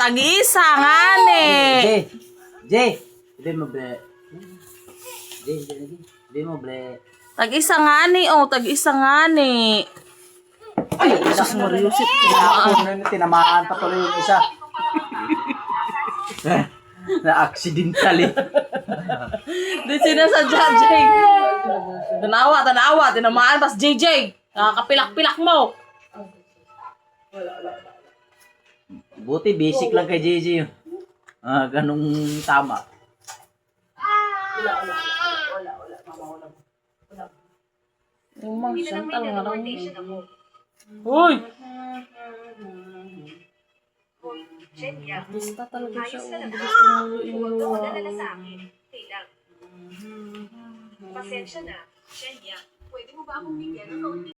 tag-isa nga ni. Jay, hindi mo bre. Jay, hindi mo bre. Tag-isa nga ni, oh, tag-isa nga ni. Ay, Jesus Mario, tinamaan pa tuloy yung isa. Na-accidentally. Di sinasadya, Jay. Tanawa, tinamaan pas JJ. Nakakapilak-pilak mo. Buti basic lang kay JJ yun. Ganong tama. Yung mga santal nga lang. Uy! Basta talaga siya. Gusto mo inuwa. Pasensya na, Shenya. Pwede mo ba akong bigyan ng